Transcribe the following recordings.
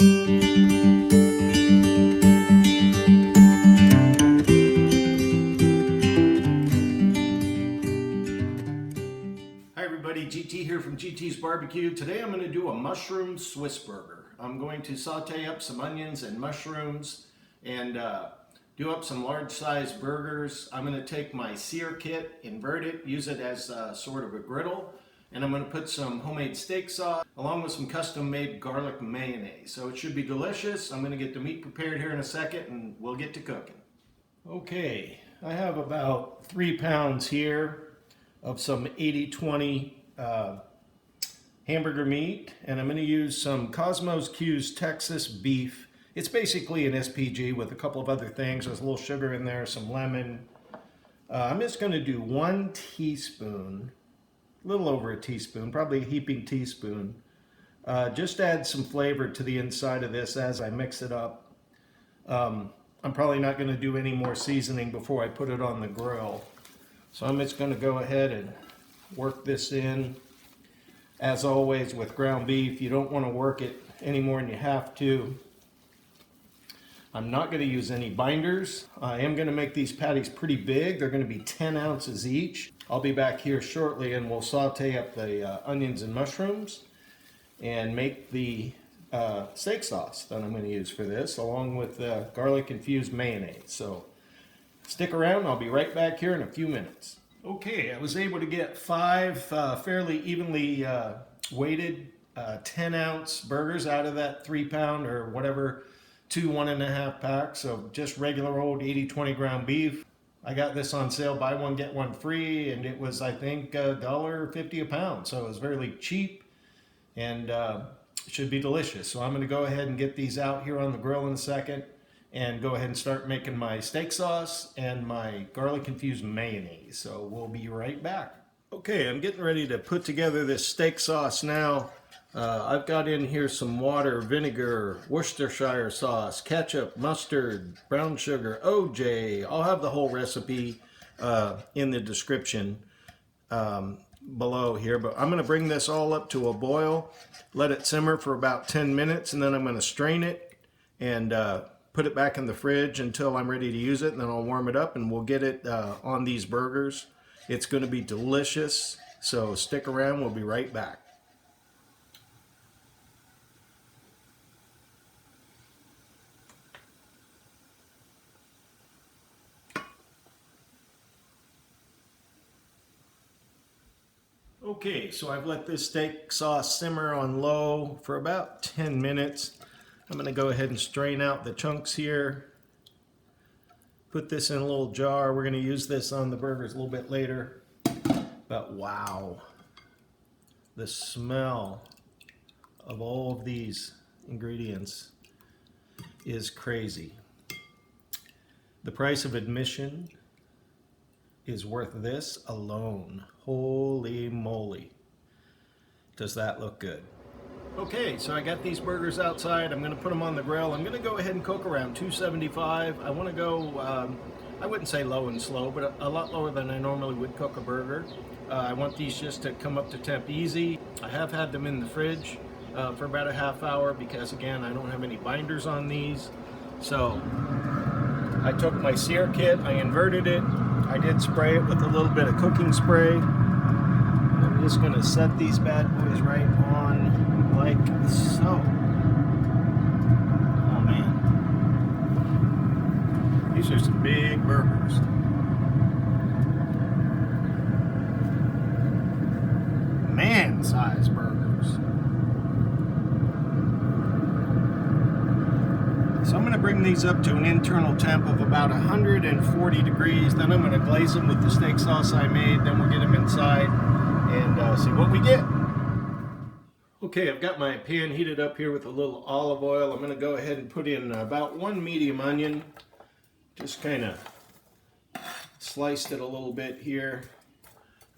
Hi everybody, GT here from GT's Barbecue. Today I'm going to do a mushroom Swiss burger. I'm going to saute up some onions and mushrooms and do up some large size burgers. I'm going to take my sear kit, invert it, use it as sort of a griddle, and I'm going to put some homemade steak sauce along with some custom made garlic mayonnaise. So it should be delicious. I'm going to get the meat prepared here in a second and we'll get to cooking. Okay, I have about 3 pounds here of some 80-20 hamburger meat, and I'm going to use some Cosmos Q's Texas beef. It's basically an SPG with a couple of other things. There's a little sugar in there, some lemon. I'm just going to do 1 teaspoon, a little over a teaspoon, probably a heaping teaspoon. Just add some flavor to the inside of this as I mix it up. I'm probably not going to do any more seasoning before I put it on the grill. So I'm just going to go ahead and work this in. As always with ground beef, you don't want to work it any more than you have to. I'm not going to use any binders. I am going to make these patties pretty big. They're going to be 10 ounces each. I'll be back here shortly and we'll saute up the onions and mushrooms and make the steak sauce that I'm going to use for this, along with garlic infused mayonnaise. So stick around, I'll be right back here in a few minutes. Okay, I was able to get 5 fairly evenly weighted 10-ounce burgers out of that 3 pound or whatever, 2 1.5 packs of just regular old 80-20 ground beef. I got this on sale, buy one get one free, and it was, I think, $1.50 a pound, so it was very cheap and should be delicious. So I'm going to go ahead and get these out here on the grill in a second and go ahead and start making my steak sauce and my garlic infused mayonnaise. So we'll be right back. Okay, I'm getting ready to put together this steak sauce now. I've got in here some water, vinegar, Worcestershire sauce, ketchup, mustard, brown sugar, OJ. I'll have the whole recipe in the description below here, but I'm going to bring this all up to a boil, let it simmer for about 10 minutes, and then I'm going to strain it and put it back in the fridge until I'm ready to use it, and then I'll warm it up and we'll get it on these burgers. It's going to be delicious, so stick around, we'll be right back. Okay, so I've let this steak sauce simmer on low for about 10 minutes. I'm going to go ahead and strain out the chunks here. Put this in a little jar. We're going to use this on the burgers a little bit later. But wow, the smell of all of these ingredients is crazy. The price of admission is worth this alone. Holy moly. Does that look good? Okay, so I got these burgers outside. I'm going to put them on the grill. I'm going to go ahead and cook around 275. I want to go, I wouldn't say low and slow, but a lot lower than I normally would cook a burger. I want these just to come up to temp easy. I have had them in the fridge for about a half hour because, again, I don't have any binders on these. So I took my sear kit, I inverted it. I did spray it with a little bit of cooking spray. I'm just going to set these bad boys right on like so. Oh man. These are some big burgers. Man-sized burgers. So I'm going to bring these up to an internal temp of about 140 degrees. Then I'm going to glaze them with the steak sauce I made. Then we'll get them inside and see what we get. Okay, I've got my pan heated up here with a little olive oil. I'm going to go ahead and put in about 1 medium onion. Just kind of sliced it a little bit here.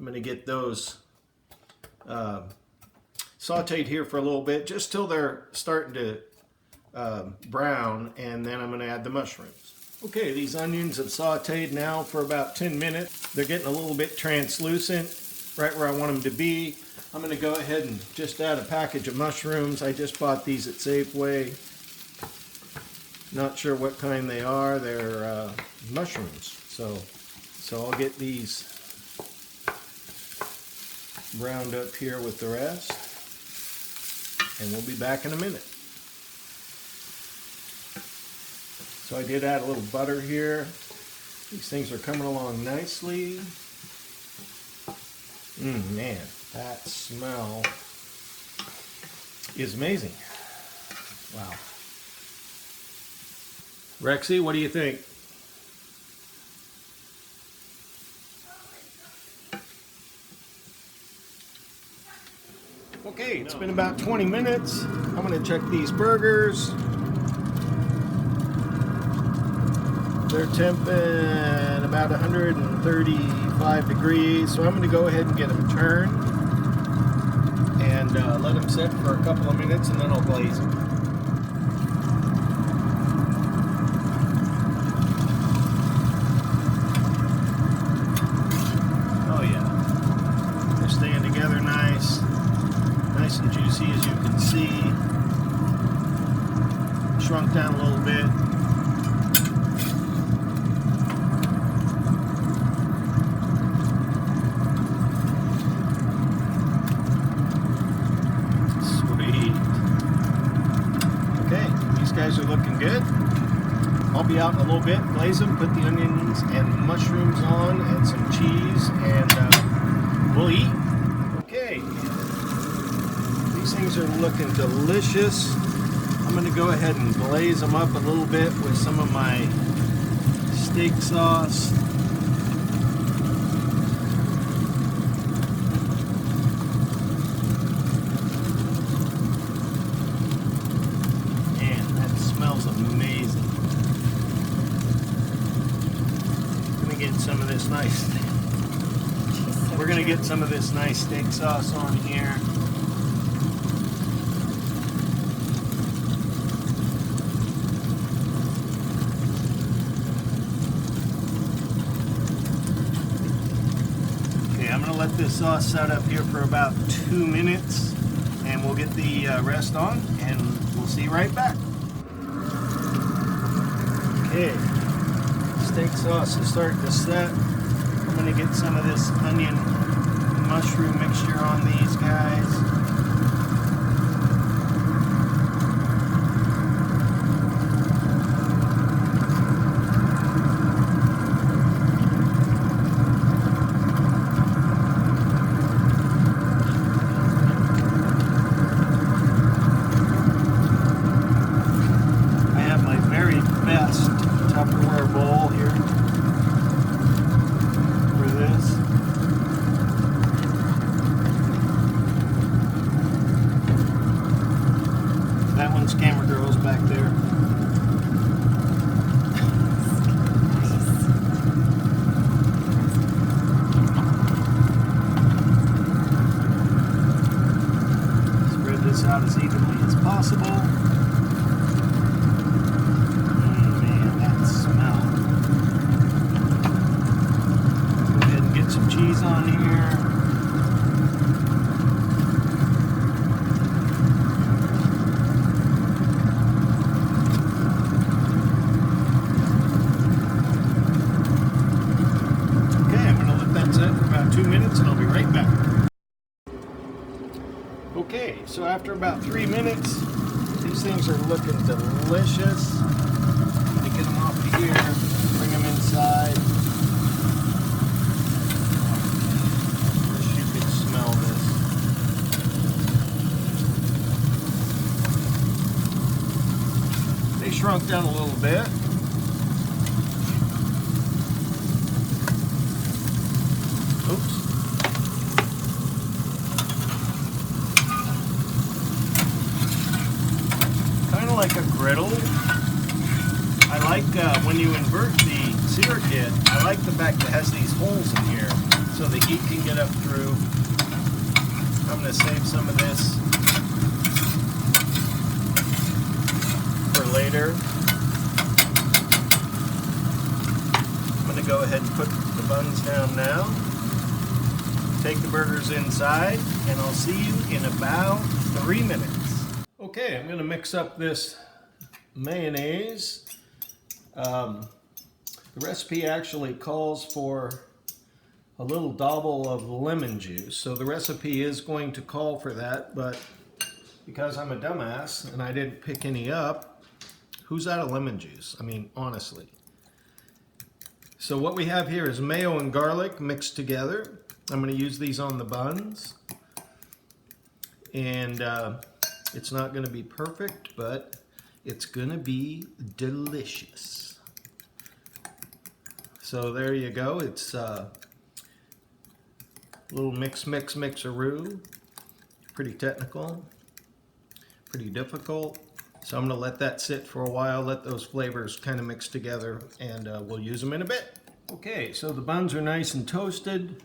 I'm going to get those sauteed here for a little bit, just till they're starting to brown, and then I'm going to add the mushrooms. Okay, these onions have sauteed now for about 10 minutes. They're getting a little bit translucent, right where I want them to be. I'm going to go ahead and just add a package of mushrooms. I just bought these at Safeway. Not sure what kind they are. They're mushrooms. So I'll get these browned up here with the rest. And we'll be back in a minute. So I did add a little butter here. These things are coming along nicely. Man, that smell is amazing. Wow. Rexy, what do you think? Okay, it's been about 20 minutes. I'm going to check these burgers. They're temping about 135 degrees, so I'm going to go ahead and get them turned and let them sit for a couple of minutes, and then I'll glaze them. Oh yeah, they're staying together nice and juicy, as you can see. Shrunk down a little bit. Guys are looking good. I'll be out in a little bit, glaze them, put the onions and mushrooms on and some cheese, and we'll eat. Okay, these things are looking delicious. I'm going to go ahead and glaze them up a little bit with some of my steak sauce. Amazing. Some of this nice. We're gonna get some of this nice steak sauce on here. Okay, I'm gonna let this sauce set up here for about 2 minutes, and we'll get the rest on, and we'll see you right back. Okay, steak sauce is starting to set. I'm going to get some of this onion and mushroom mixture on these guys. I have my very best Tupperware bowl here for this. That one's Camera Girl's back there. Spread this out as evenly as possible. Some cheese on here. Okay, I'm going to let that set for about 2 minutes and I'll be right back. Okay, so after about 3 minutes, these things are looking delicious. I'm going to get them off of here, bring them inside. Shrunk down a little bit. Oops. Kind of like a griddle. I like when you invert the sear kit, I like the fact that it has these holes in here so the heat can get up through. I'm going to save some of this later. I'm going to go ahead and put the buns down now. take the burgers inside, and I'll see you in about 3 minutes. Okay, I'm gonna mix up this mayonnaise. The recipe actually calls for a little dabble of lemon juice, so the recipe is going to call for that, but because I'm a dumbass and I didn't pick any up, who's out of lemon juice? I mean, honestly. So what we have here is mayo and garlic mixed together. I'm going to use these on the buns, and it's not going to be perfect, but it's going to be delicious. So there you go. It's a little mixaroo. Pretty technical, pretty difficult. So I'm going to let that sit for a while, let those flavors kind of mix together, and we'll use them in a bit. Okay, so the buns are nice and toasted.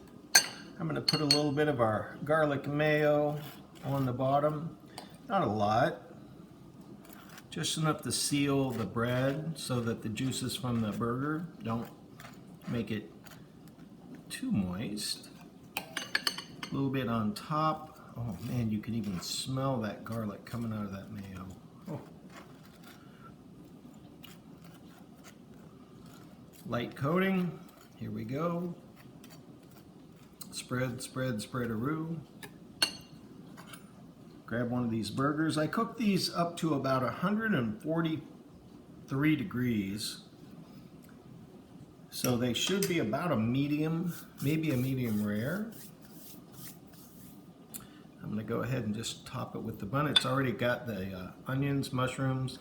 I'm going to put a little bit of our garlic mayo on the bottom. Not a lot, just enough to seal the bread so that the juices from the burger don't make it too moist. A little bit on top. Oh man, you can even smell that garlic coming out of that mayo. Oh. Light coating. Here we go. Spread-a-roo. Grab one of these burgers. I cooked these up to about 143 degrees. So they should be about a medium, maybe a medium rare. I'm going to go ahead and just top it with the bun. It's already got the onions, mushrooms.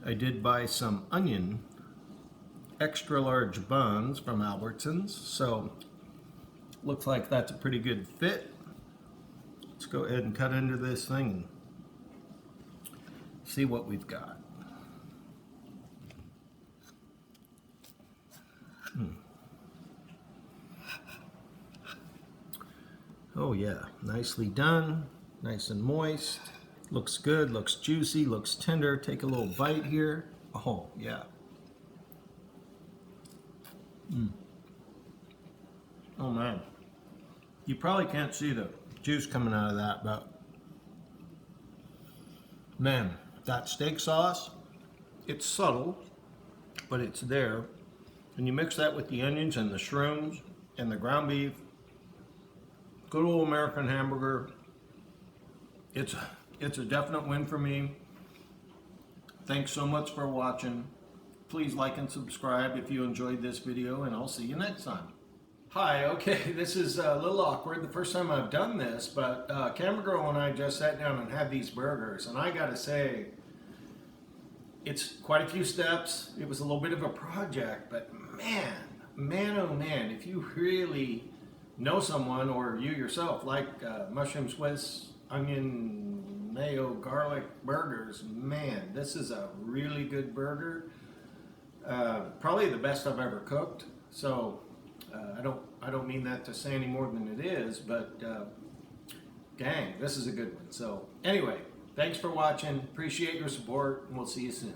I did buy some onion, extra large buns from Albertsons, so looks like that's a pretty good fit. Let's go ahead and cut into this thing and see what we've got. Oh yeah, nicely done, nice and moist. Looks good, looks juicy, looks tender. Take a little bite here. Oh yeah. Oh man. You probably can't see the juice coming out of that, but man, that steak sauce, it's subtle, but it's there. And you mix that with the onions and the shrooms and the ground beef, good old American hamburger. It's a definite win for me. Thanks so much for watching. Please like and subscribe if you enjoyed this video, and I'll see you next time. Hi, okay, this is a little awkward. The first time I've done this, but Camera Girl and I just sat down and had these burgers, and I gotta say, it's quite a few steps. It was a little bit of a project, but man, oh man, if you really know someone, or you yourself like mushroom Swiss, onion, mayo, garlic burgers, man, this is a really good burger. Probably the best I've ever cooked. So I don't mean that to say any more than it is, but dang, this is a good one. So anyway, thanks for watching. Appreciate your support, and we'll see you soon.